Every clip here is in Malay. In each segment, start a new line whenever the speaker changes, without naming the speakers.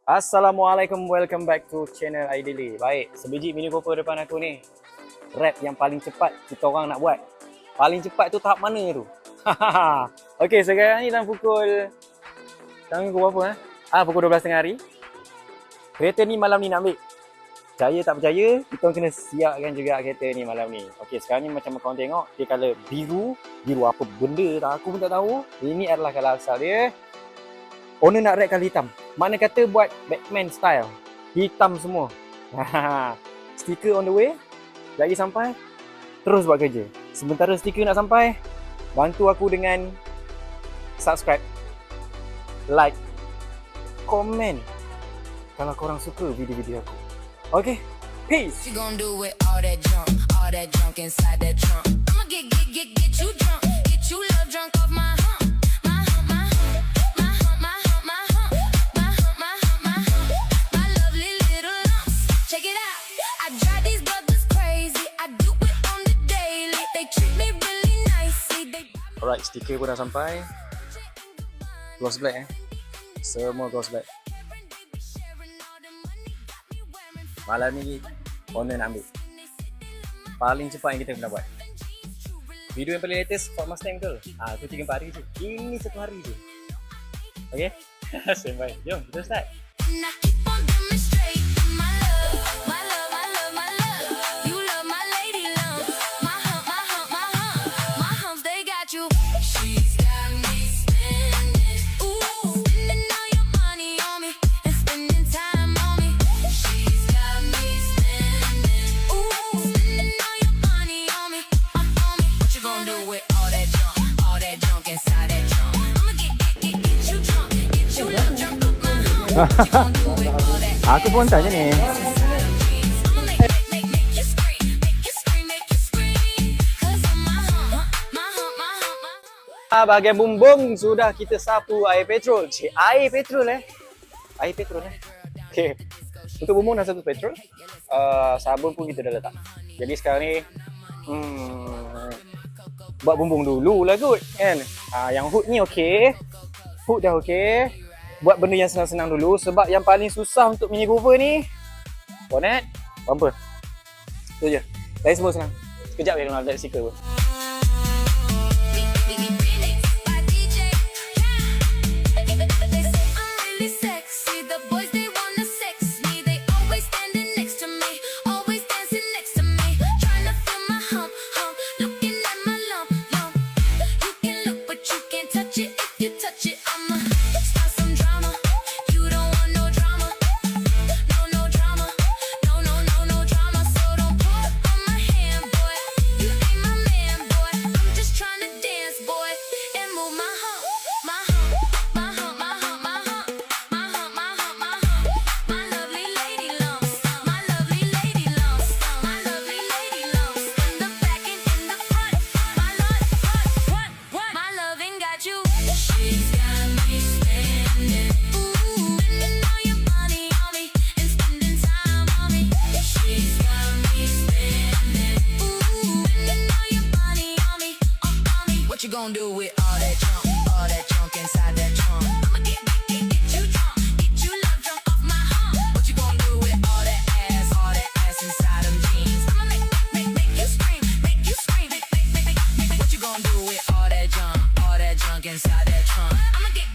Assalamualaikum, welcome back to channel Ideally. Baik, sebiji Mini Cooper depan aku ni. Rap yang paling cepat kita orang nak buat. Paling cepat tu tahap mana tu? Okey, sekarang ni dalam pukul... Sekarang pukul berapa? Pukul 12.30 hari. Kereta ni malam ni nak ambil. Percaya tak percaya, kita orang kena siapkan juga kereta ni malam ni. Okey, sekarang ni macam korang tengok, dia colour biru. Biru apa benda tak, aku pun tak tahu. Ini adalah colour asal dia. Owner nak rap colour hitam. Mana kata buat Batman style. Hitam semua. Stiker on the way. Lagi sampai. Terus buat kerja. Sementara stiker nak sampai, bantu aku dengan subscribe, like, komen kalau korang suka video-video aku. Okay, peace.
She gon' do it all that junk inside that trunk. I'ma get you drunk, get you love drunk off my hump, my hump, my hump, my hump, my hump, my hump, my hump, my hump, my hump, my lovely little lumps. Check it out. I drive these brothers crazy. I do it on the daily. They treat me really nicely. They
Alright, stiker pun dah sampai. Gloss black semua gloss black. Malam ni owner nak ambil. Paling cepat yang kita kena buat. Video yang paling latest Ford Mustang betul. Itu 3-4 hari je. Ini 1 hari je. Okay? Standby. Jom kita start.
And I keep on demonstrating my love, my love, my love, my love. You love my lady lumps, my hump, my hump, my hump, my humps. They got you. She's got me spending, ooh, spending all your money on me and spending time on me. She's got me spending, ooh, spending all your money on me, on me. What you gonna do with all that junk inside that trunk? I'ma get you drunk, get you love drunk off my hump. What you gonna do with all that?
Aku pun tanya ni.
I'ma make you scream, make you scream, make you scream. 'Cause I'm my hump, my hump, my hump, my hump.
Bahagian bumbung sudah kita sapu air petrol. Air petrol Air petrol Okay. Untuk bumbung dah satu petrol. Sabun pun kita dah letak. Jadi sekarang ni buat bumbung dulu lah kot kan. Yang hood ni okey. Hood dah okey. Buat benda yang senang-senang dulu. Sebab yang paling susah untuk Mini Cooper ni bonnet, bumper. Itu je. Lain semua senang. Sekejap je kalau nak stiker pun.
By DJ They say I'm really sexy. The boys they wanna sex me. They always standing next to me, always dancing next to me, trying to feel my hump, hump, looking at my lump, lump. You can look but you can't touch it. If you touch it, I'ma start some drama. You don't want no drama, no drama, no drama. So don't put on my hand, boy. You ain't my man, boy. I'm just trying to dance, boy, and move my hump, my hump, my hump, my hump, my hump, my hump, my hump, my hump. My lovely lady lumps, my lovely lady lumps, my lovely lady lumps. In the back and in the front, my love, what? My loving got you. She's got me spending, ooh, spending all your money on me and spending time on me. She's got me spending, ooh, spending all your money on me, on me. What you gonna do with all that junk inside that trunk? I'ma get you drunk, get you love drunk off my hump. What you gonna do with all that ass inside them jeans? I'ma make you scream, make you scream. What you gonna do with all that junk inside that trunk? I'ma get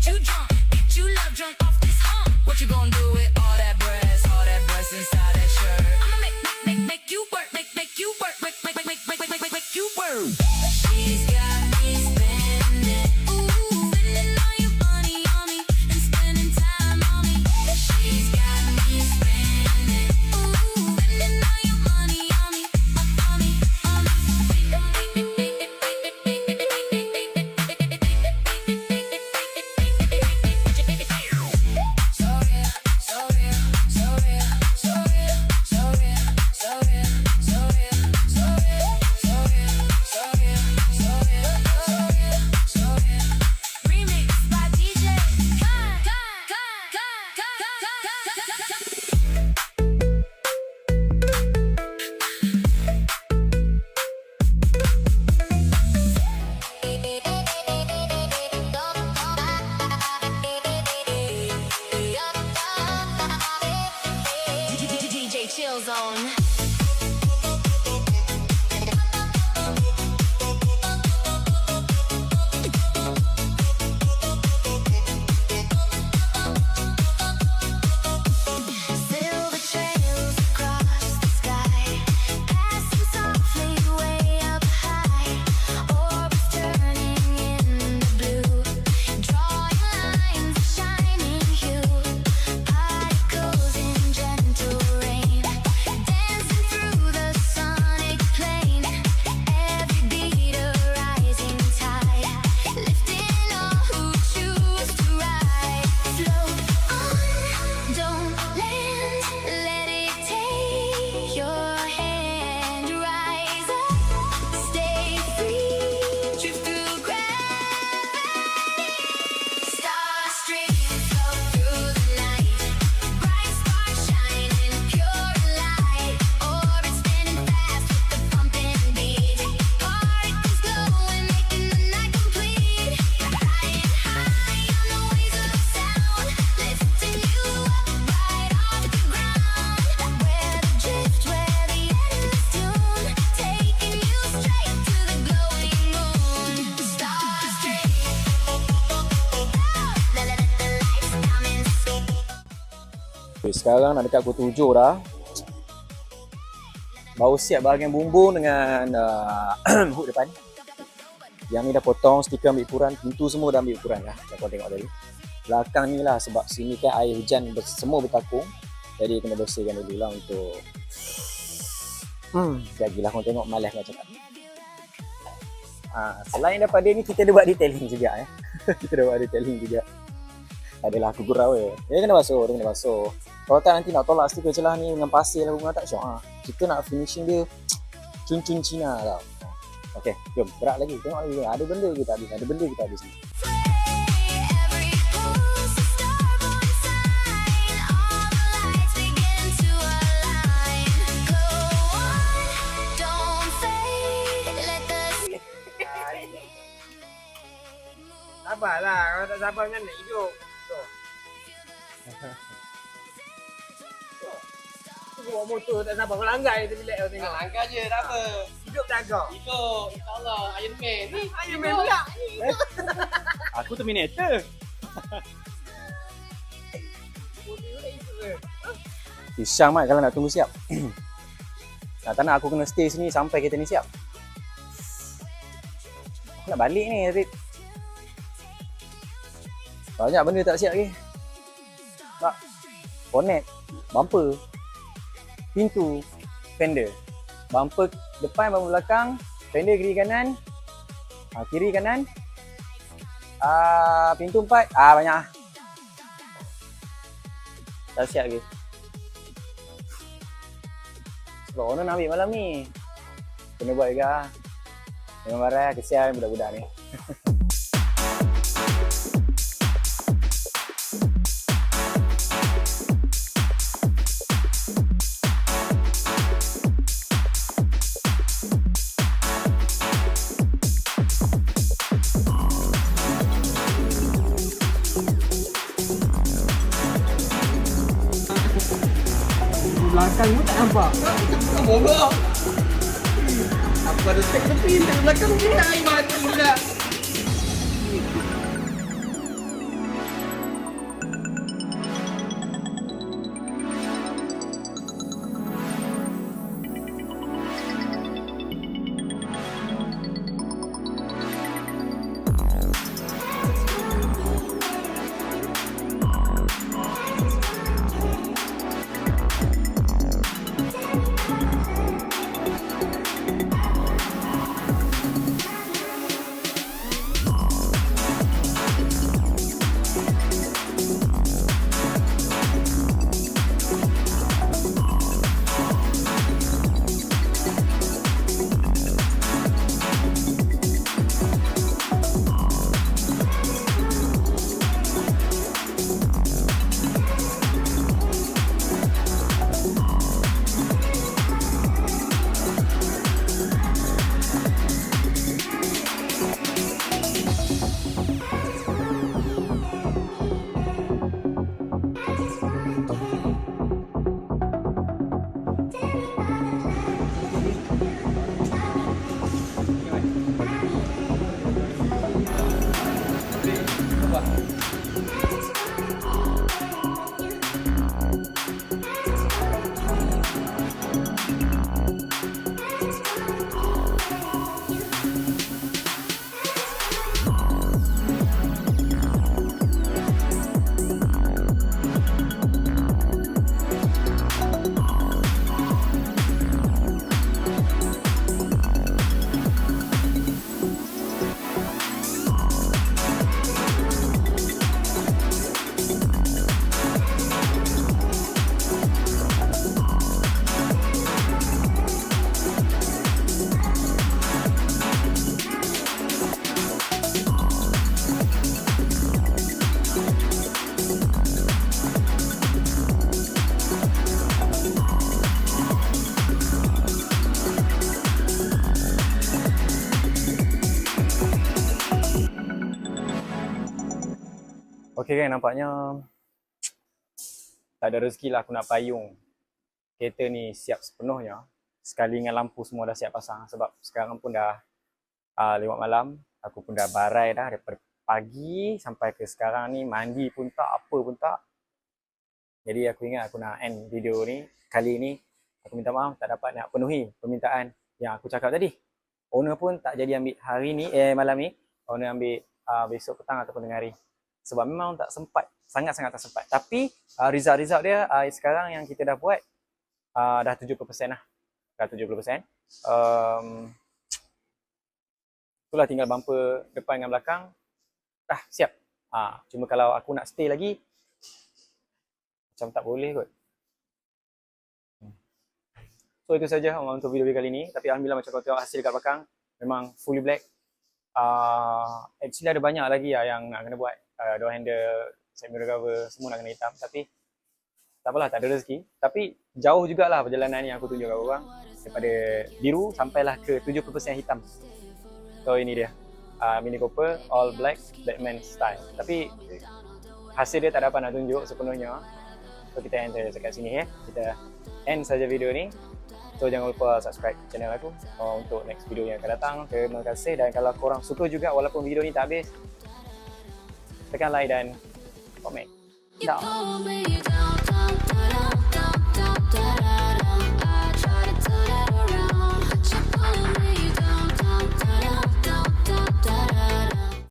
you drunk, get you love drunk off this hump. What you gonna do with all that breast inside that shirt? I'ma make you work, make you work, make you work. She's got me spending, ooh, spending all your money on me and spending time on me. She's got me spending, ooh, spending all your money on me, on me, on me. chill zone. Silver trails across the sky, passing softly way up high. Orbs turning in the blue, drawing lines of shining hue. Particles in gentle rain, dancing through the sonic plane. Every beat a rising tide, lifting all who choose to ride. Float on, don't land, let it take your hand. Rise up, stay free, drift through gravity. Star streams float through the night, bright sparks shining pure light. Orbits spinning fast with the pumping beat, particles glowing, making the night complete. Flying high on the waves of sound, lifting you up right off the ground. Where the drift, where the endless tune, taking you straight to the glowing moon. Star stream, let the lights come in.
Okay, sekarang nak dekat pukul 7 dah. Baru siap bahagian bumbung dengan hook depan. Yang ni dah potong, stiker ambil ukuran, pintu semua dah ambil ukuran lah. Kau tengok tadi. Belakang ni lah sebab sini kan air hujan semua bertakung. Jadi kena bersihkan dulu lah untuk lagilah kau tengok malas nak cakap. Selain daripada ni kita ada buat detailing juga ya. Kita ada buat detailing juga. Adalah aku gurau je. Dia kena basuh, dia kena basuh. Kalau tak nanti nak tolak stiker celah ni dengan pasir lah bunga tak syok. Kita nak finishing dia cun-cun Cina tau. Okey, jom gerak lagi. Tengok lagi. Ada benda kita habis. Ada benda kita habis ni.
Every pulse a starborn sign, all the lights begin to align. Go on, don't fade, let the
Sabarlah, kalau tak sabar kan nak hidup. Tu bawa motor tak sabar, kau langgar je tepi lek kau tengok.
Langkah je, tak apa.
Hidup tak agak.
Hidup, insyaAllah, Iron Man ni.
Iron Man pula.
Aku Terminator. Pisang Mat kalau nak tunggu siap. Tak nak aku kena stay sini sampai kereta ni siap. Aku nak balik ni tapi banyak benda tak siap lagi. Tak. Bonnet, bumper, pintu, fender. Bumper depan, bumper belakang, fender kiri kanan. Kiri kanan. Pintu 4. Banyak. Tak siap lagi. Sebab orang nak ambil malam ni. Kena buat juga. Jangan marah, kesian budak-budak ni.
Belakang pun tak nampak.
Bodoh. Aku ada stek tepi, stek belakang kita air mati pula.
Okay kan, nampaknya tak ada rezeki lah aku nak payung. Kereta ni siap sepenuhnya. Sekali dengan lampu semua dah siap pasang. Sebab sekarang pun dah lewat malam. Aku pun dah barai dah daripada pagi sampai ke sekarang ni. Mandi pun tak, apa pun tak. Jadi aku ingat aku nak end video ni. Kali ni aku minta maaf tak dapat nak penuhi permintaan yang aku cakap tadi. Owner pun tak jadi ambil hari ni, malam ni. Owner ambil besok petang ataupun tengah hari. Sebab memang tak sempat, sangat-sangat tak sempat. Tapi result dia sekarang yang kita dah buat dah 70% lah. Dah 70%. Itulah tinggal bumper depan dengan belakang. Dah siap. Cuma kalau aku nak stay lagi, macam tak boleh kot. So itu saja untuk video kali ni. Tapi alhamdulillah macam kau tengok hasil kat belakang, memang fully black. Actually ada banyak lagi yang nak kena buat. Door handle, side mirror cover, semua nak kena hitam. Tapi tak apalah, tak ada rezeki. Tapi jauh jugalah perjalanan ni yang aku tunjuk kat korang. Daripada biru sampailah ke 70% hitam. So ini dia, Mini Cooper all black Batman style. Tapi hasil dia tak dapat nak tunjuk sepenuhnya. So kita end saja dekat sini ya. Kita end saja video ni. So jangan lupa subscribe channel aku untuk next video yang akan datang. Terima kasih. Dan kalau korang suka juga walaupun video ni tak habis, tekan like dan komen.
You pull me down.